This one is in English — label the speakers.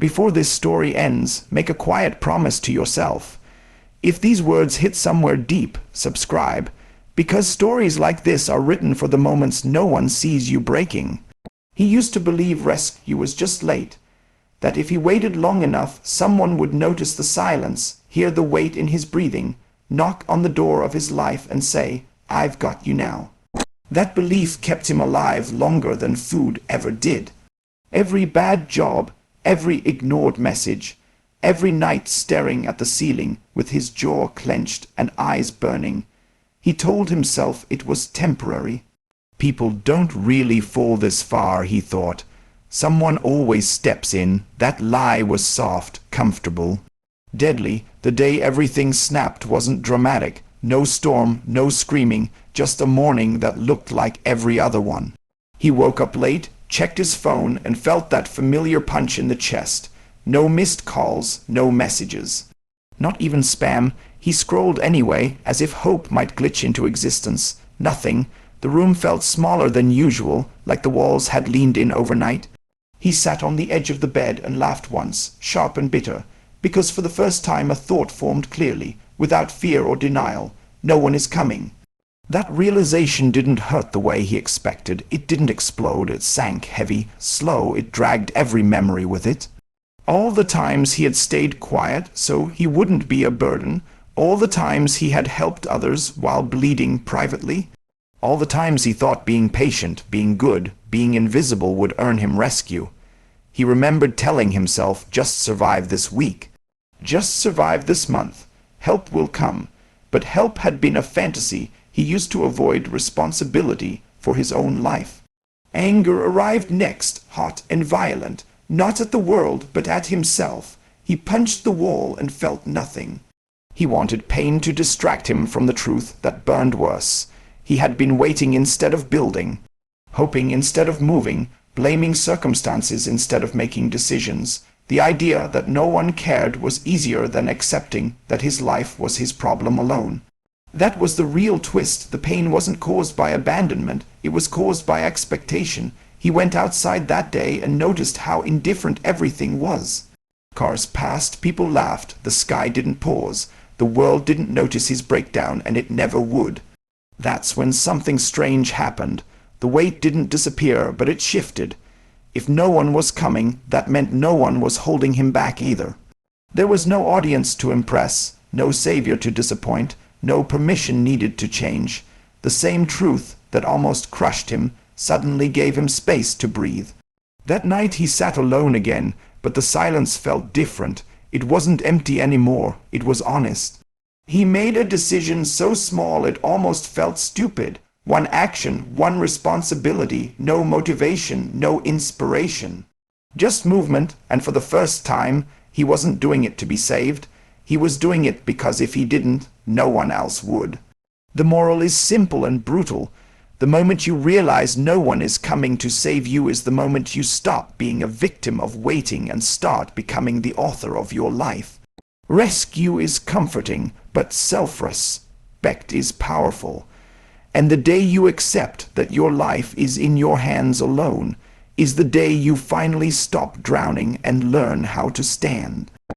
Speaker 1: Before this story ends, make a quiet promise to yourself. If these words hit somewhere deep, subscribe, because stories like this are written for the moments no one sees you breaking. He used to believe rescue was just late, that if he waited long enough, someone would notice the silence, hear the weight in his breathing, knock on the door of his life and say, "I've got you now." That belief kept him alive longer than food ever did. Every bad job, every ignored message, every night staring at the ceiling with his jaw clenched and eyes burning, he told himself it was temporary. People don't really fall this far, he thought. Someone always steps in. That lie was soft, comfortable. Deadly, the day everything snapped wasn't dramatic. No storm, no screaming, just a morning that looked like every other one. He woke up late, checked his phone, and felt that familiar punch in the chest. No missed calls, no messages. Not even spam. He scrolled anyway, as if hope might glitch into existence. Nothing. The room felt smaller than usual, like the walls had leaned in overnight. He sat on the edge of the bed and laughed once, sharp and bitter, because for the first time a thought formed clearly, without fear or denial. No one is coming. That realization didn't hurt the way he expected. It didn't explode. It sank heavy, slow. It dragged every memory with it. All the times he had stayed quiet so he wouldn't be a burden, all the times he had helped others while bleeding privately, all the times he thought being patient, being good, being invisible would earn him rescue. He remembered telling himself, just survive this week. Just survive this month. Help will come. But help had been a fantasy. He used to avoid responsibility for his own life. Anger arrived next, hot and violent, not at the world, but at himself. He punched the wall and felt nothing. He wanted pain to distract him from the truth that burned worse. He had been waiting instead of building, hoping instead of moving, blaming circumstances instead of making decisions. The idea that no one cared was easier than accepting that his life was his problem alone. That was the real twist. The pain wasn't caused by abandonment. It was caused by expectation. He went outside that day and noticed how indifferent everything was. Cars passed, people laughed, the sky didn't pause. The world didn't notice his breakdown, and it never would. That's when something strange happened. The weight didn't disappear, but it shifted. If no one was coming, that meant no one was holding him back either. There was no audience to impress, no savior to disappoint, no permission needed to change. The same truth that almost crushed him suddenly gave him space to breathe. That night he sat alone again, but the silence felt different. It wasn't empty anymore, it was honest. He made a decision so small it almost felt stupid. One action, one responsibility, no motivation, no inspiration. Just movement, and for the first time, he wasn't doing it to be saved. He was doing it because if he didn't, no one else would. The moral is simple and brutal. The moment you realize no one is coming to save you is the moment you stop being a victim of waiting and start becoming the author of your life. Rescue is comforting, but self-respect is powerful. And the day you accept that your life is in your hands alone is the day you finally stop drowning and learn how to stand.